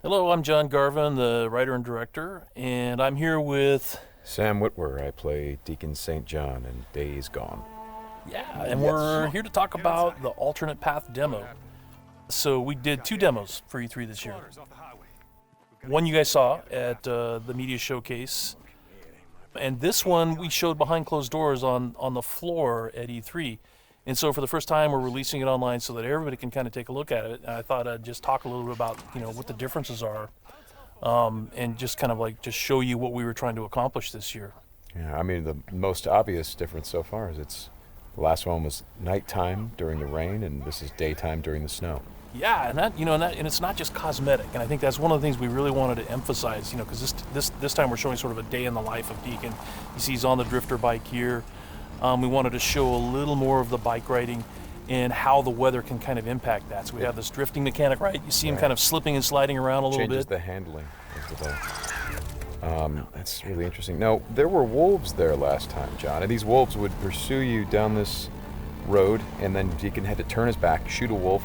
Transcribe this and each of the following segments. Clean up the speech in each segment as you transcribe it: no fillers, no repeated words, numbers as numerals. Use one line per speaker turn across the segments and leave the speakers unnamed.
Hello, I'm John Garvin, the writer and director, and I'm here with...
Sam Witwer. I play Deacon St. John in Days Gone.
Yeah, and we're here to talk about the alternate path demo. So we did 2 demos for E3 this year. One you guys saw at the media showcase, and this one we showed behind closed doors on the floor at E3. And so for the first time, we're releasing it online so that everybody can kind of take a look at it. And I thought I'd just talk a little bit about, what the differences are, and just kind of just show you what we were trying to accomplish this year.
Yeah, I mean, the most obvious difference so far is the last one was nighttime during the rain, and this is daytime during the snow.
Yeah, and it's not just cosmetic. And I think that's one of the things we really wanted to emphasize, because this time we're showing sort of a day in the life of Deacon. You see he's on the drifter bike here. We wanted to show a little more of the bike riding and how the weather can kind of impact that. So we have this drifting mechanic, right? You see him kind of slipping and sliding around a little bit.
Changes the handling of the bike. That's really interesting. Now, there were wolves there last time, John, and these wolves would pursue you down this road, and then Deacon had to turn his back, shoot a wolf,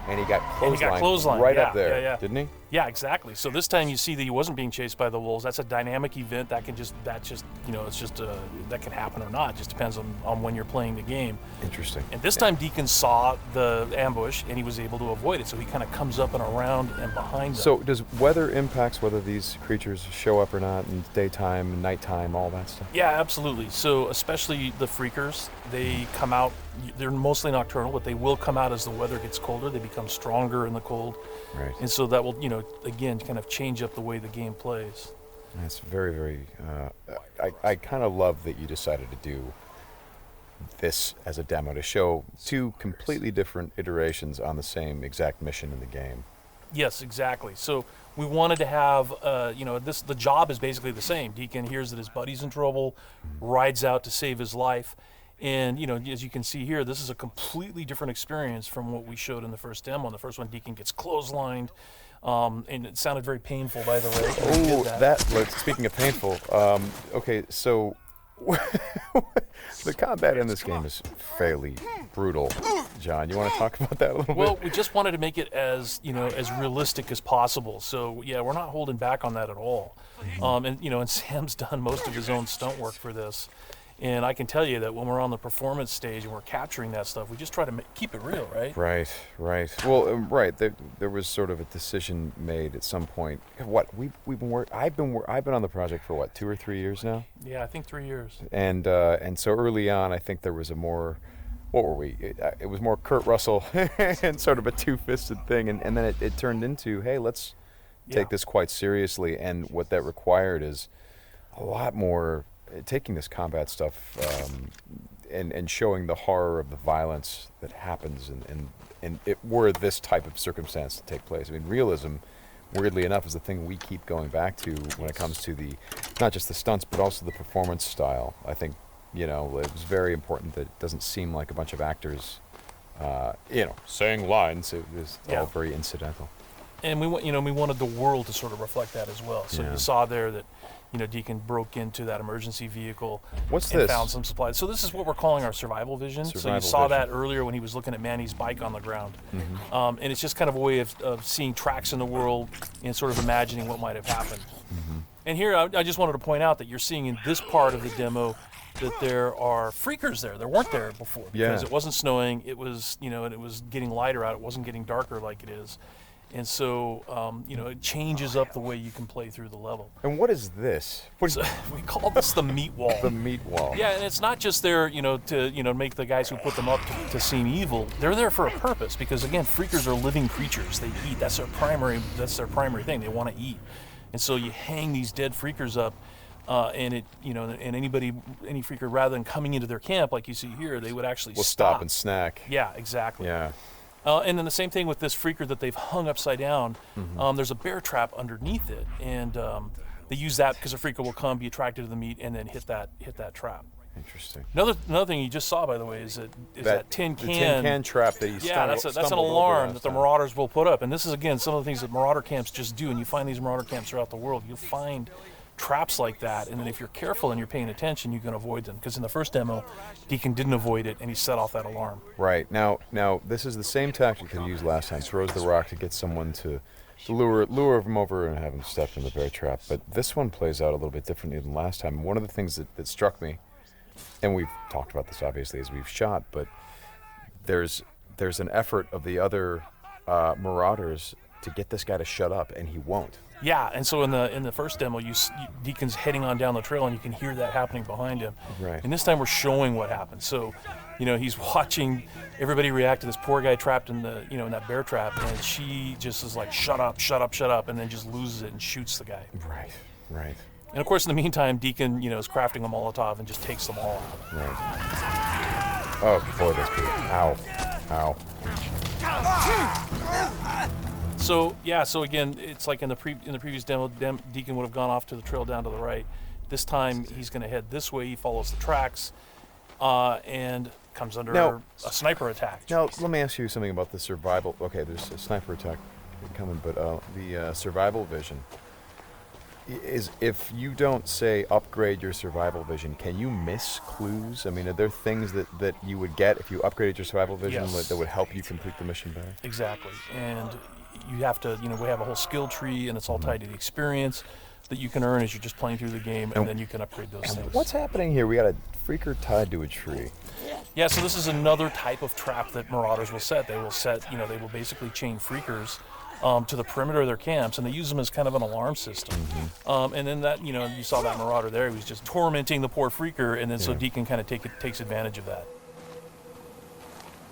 and he got clotheslined right up there, didn't he?
Yeah, exactly. So this time you see that he wasn't being chased by the wolves. That's a dynamic event that can happen or not. It just depends on when you're playing the game.
Interesting.
And this time Deacon saw the ambush and he was able to avoid it. So he kind of comes up and around and behind them.
So does weather impacts whether these creatures show up or not in daytime, nighttime, all that stuff?
Yeah, absolutely. So especially the freakers, they come out, they're mostly nocturnal, but they will come out as the weather gets colder. They become stronger in the cold.
Right.
And so that will, again, kind of change up the way the game plays.
That's very, very... I kind of love that you decided to do this as a demo to show 2 completely different iterations on the same exact mission in the game.
Yes, exactly. So we wanted to have, the job is basically the same. Deacon hears that his buddy's in trouble, rides out to save his life. And, as you can see here, this is a completely different experience from what we showed in the first demo. In the first one, Deacon gets clotheslined, and it sounded very painful, by the way.
Oh, speaking of painful, okay, so the combat in this game is fairly brutal. John, you want to talk about that a little bit?
Well, we just wanted to make it as, as realistic as possible. So, yeah, we're not holding back on that at all. And Sam's done most of his own stunt work for this. And I can tell you that when we're on the performance stage and we're capturing that stuff, we just try to keep it real, right?
Right. Well, right. There was sort of a decision made at some point. I've been on the project for 2 or 3 years now.
Yeah, I think 3 years.
And so early on, I think there was a more, what were we? It was more Kurt Russell and sort of a two-fisted thing, and then it turned into, hey, let's take this quite seriously. And what that required is a lot more. Taking this combat stuff and showing the horror of the violence that happens and it were this type of circumstance to take place. I mean, realism, weirdly enough, is the thing we keep going back to when it comes to not just the stunts, but also the performance style. I think, it was very important that it doesn't seem like a bunch of actors, saying lines. It was all very incidental.
And we wanted the world to sort of reflect that as well. So you saw there that, Deacon broke into that emergency vehicle and found some supplies. So this is what we're calling our survival vision. So you saw that earlier when he was looking at Manny's bike on the ground. Mm-hmm. And it's just kind of a way of seeing tracks in the world and sort of imagining what might have happened. Mm-hmm. And here I just wanted to point out that you're seeing in this part of the demo that there are freakers there. There weren't there before because it wasn't snowing. It was, and it was getting lighter out. It wasn't getting darker like it is. And so, it changes up the way you can play through the level.
And what is this?
We call this the meat wall.
The meat wall.
Yeah, and it's not just there, to make the guys who put them up to seem evil. They're there for a purpose because, again, freakers are living creatures. They eat. That's their primary thing. They want to eat. And so you hang these dead freakers up, and any freaker, rather than coming into their camp like you see here, they would actually
stop and snack.
Yeah, exactly.
Yeah.
And then the same thing with this freaker that they've hung upside down. Mm-hmm. There's a bear trap underneath it, and they use that because a freaker will come, be attracted to the meat, and then hit that trap.
Interesting.
Another thing you just saw, by the way, is that tin can.
The tin can trap that you
that's an alarm that the marauders will put up, and this is again some of the things that marauder camps just do. And you find these marauder camps throughout the world. You'll find traps like that, and then if you're careful and you're paying attention, you can avoid them. Because in the first demo, Deacon didn't avoid it, and he set off that alarm.
Right. Now this is the same tactic that he used last time. Throws the rock to get someone to to lure him over and have him step in the bear trap. But this one plays out a little bit differently than last time. One of the things that struck me, and we've talked about this obviously as we've shot, but there's an effort of the other Marauders to get this guy to shut up, and he won't.
Yeah, and so in the first demo, Deacon's heading on down the trail, and you can hear that happening behind him.
Right.
And this time we're showing what happens. So, he's watching everybody react to this poor guy trapped in the in that bear trap, and she just is like, shut up, shut up, shut up, and then just loses it and shoots the guy.
Right.
And of course, in the meantime, Deacon is crafting a Molotov and just takes them all out.
Right. Oh boy, that's good. Ow.
So again, it's like in the previous demo, Deacon would have gone off to the trail down to the right. This time he's going to head this way. He follows the tracks, and comes under a sniper attack.
Now let me ask you something about the survival. Okay, there's a sniper attack coming, but the survival vision is, if you don't say upgrade your survival vision, can you miss clues? I mean, are there things that you would get if you upgraded your survival vision that would help you complete the mission better?
Exactly, and you have to, we have a whole skill tree, and it's all tied to the experience that you can earn as you're just playing through the game, and then you can upgrade those things.
What's happening here? We got a freaker tied to a tree.
Yeah, so this is another type of trap that Marauders will set. They will they will basically chain freakers to the perimeter of their camps, and they use them as kind of an alarm system. And then that, you saw that Marauder there. He was just tormenting the poor freaker, and then so Deacon kind of takes advantage of that.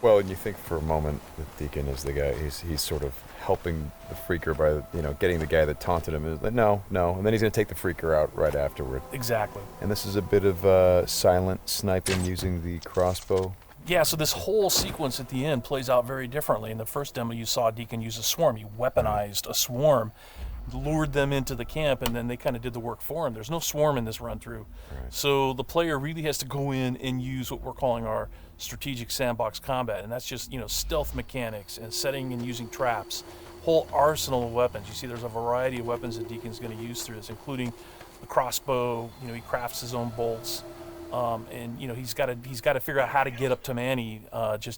Well, and you think for a moment that Deacon is the guy, he's sort of helping the freaker by, getting the guy that taunted him. Is like, no, and then he's going to take the freaker out right afterward.
Exactly.
And this is a bit of silent sniping using the crossbow.
Yeah, so this whole sequence at the end plays out very differently. In the first demo, you saw Deacon use a swarm. He weaponized a swarm, lured them into the camp, and then they kind of did the work for him. There's no swarm in this run-through.
Right.
So the player really has to go in and use what we're calling our strategic sandbox combat, and that's just, stealth mechanics and setting and using traps, whole arsenal of weapons. You see there's a variety of weapons that Deacon's going to use through this, including the crossbow. He crafts his own bolts. And he's got to figure out how to get up to Manny,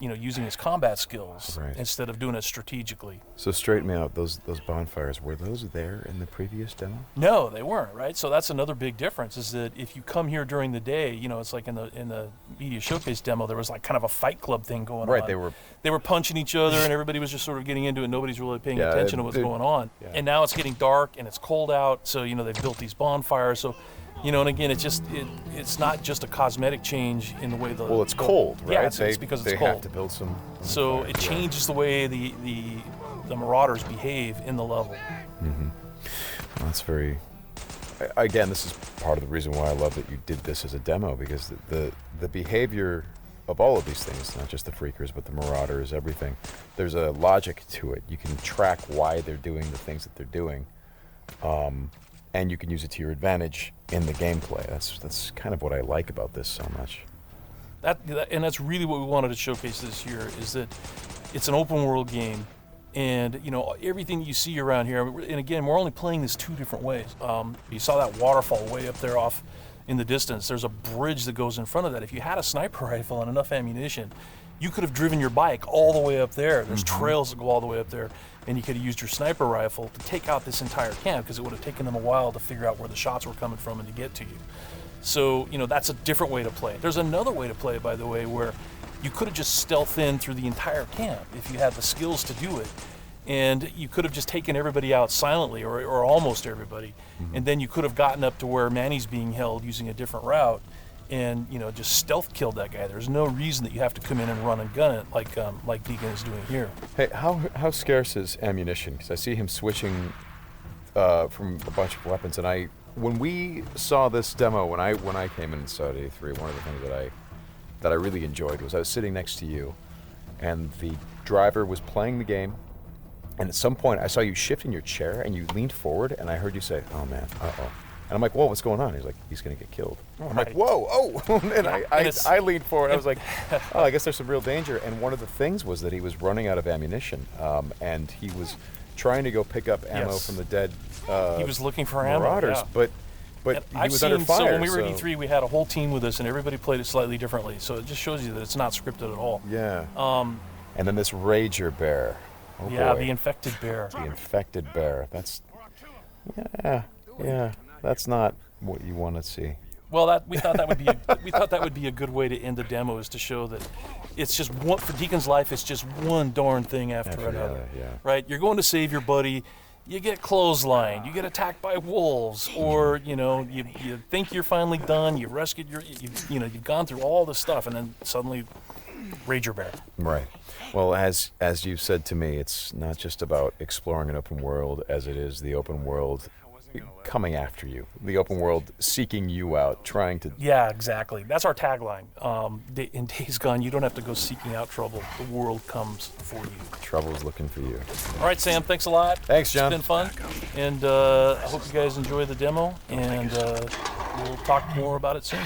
using his combat skills instead of doing it strategically.
So straighten me out. Those bonfires, were those there in the previous demo?
No, they weren't. Right. So that's another big difference. Is that if you come here during the day, it's like in the media showcase demo, there was like kind of a fight club thing going on.
Right.
They were punching each other, and everybody was just sort of getting into it. Nobody's really paying attention to what's going on. Yeah. And now it's getting dark and it's cold out. So they've built these bonfires. So. And again, it's not just a cosmetic change in the way the...
Well, it's cold, right?
Yeah, it's because it's cold.
They have to build some...
So it changes the way the Marauders behave in the level.
Mm-hmm. Well, that's very... Again, this is part of the reason why I love that you did this as a demo, because the behavior of all of these things, not just the freakers, but the Marauders, everything, there's a logic to it. You can track why they're doing the things that they're doing. And you can use it to your advantage in the gameplay. That's kind of what I like about this so much.
And that's really what we wanted to showcase this year, is that it's an open world game, and everything you see around here. And again, we're only playing this two different ways. You saw that waterfall way up there off in the distance. There's a bridge that goes in front of that. If you had a sniper rifle and enough ammunition, you could have driven your bike all the way up there. There's trails that go all the way up there, and you could have used your sniper rifle to take out this entire camp, because it would have taken them a while to figure out where the shots were coming from and to get to you. So, that's a different way to play. There's another way to play, by the way, where you could have just stealthed in through the entire camp if you had the skills to do it. And you could have just taken everybody out silently, or almost everybody, and then you could have gotten up to where Manny's being held using a different route, and just stealth killed that guy. There's no reason that you have to come in and run and gun it like Deacon is doing here.
Hey, how scarce is ammunition? Because I see him switching from a bunch of weapons, and when we saw this demo, when I came in and saw it at E3, one of the things that I really enjoyed was I was sitting next to you, and the driver was playing the game. And at some point, I saw you shift in your chair, and you leaned forward, and I heard you say, "Oh man, uh-oh." And I'm like, "Whoa, what's going on?" He's like, "He's going to get killed." I'm like, "Whoa, oh!" And I leaned forward. I was like, "Oh, I guess there's some real danger." And one of the things was that he was running out of ammunition, and he was trying to go pick up ammo from the dead.
He was looking for
Marauders,
ammo,
but he was under fire.
So when we were at E3, we had a whole team with us, and everybody played it slightly differently. So it just shows you that it's not scripted at all.
Yeah. And then this Rager Bear. Oh
yeah,
boy.
the infected bear.
The infected bear. That's, yeah. That's not what you want to see.
Well, we thought that would be a good way to end the demo, is to show that it's just one, for Deacon's life. It's just one darn thing after another.
Yeah.
Right? You're going to save your buddy. You get clotheslined. You get attacked by wolves, or you think you're finally done. You've rescued you've gone through all this stuff, and then suddenly, Rager Bear.
Right. Well, as you've said to me, it's not just about exploring an open world, as it is the open world coming after you, the open world seeking you out, trying to...
Yeah, exactly. That's our tagline. In Days Gone, you don't have to go seeking out trouble. The world comes for you.
Trouble's looking for you.
All right, Sam, thanks a lot.
Thanks, John.
It's been fun, and I hope you guys enjoy the demo, and we'll talk more about it soon.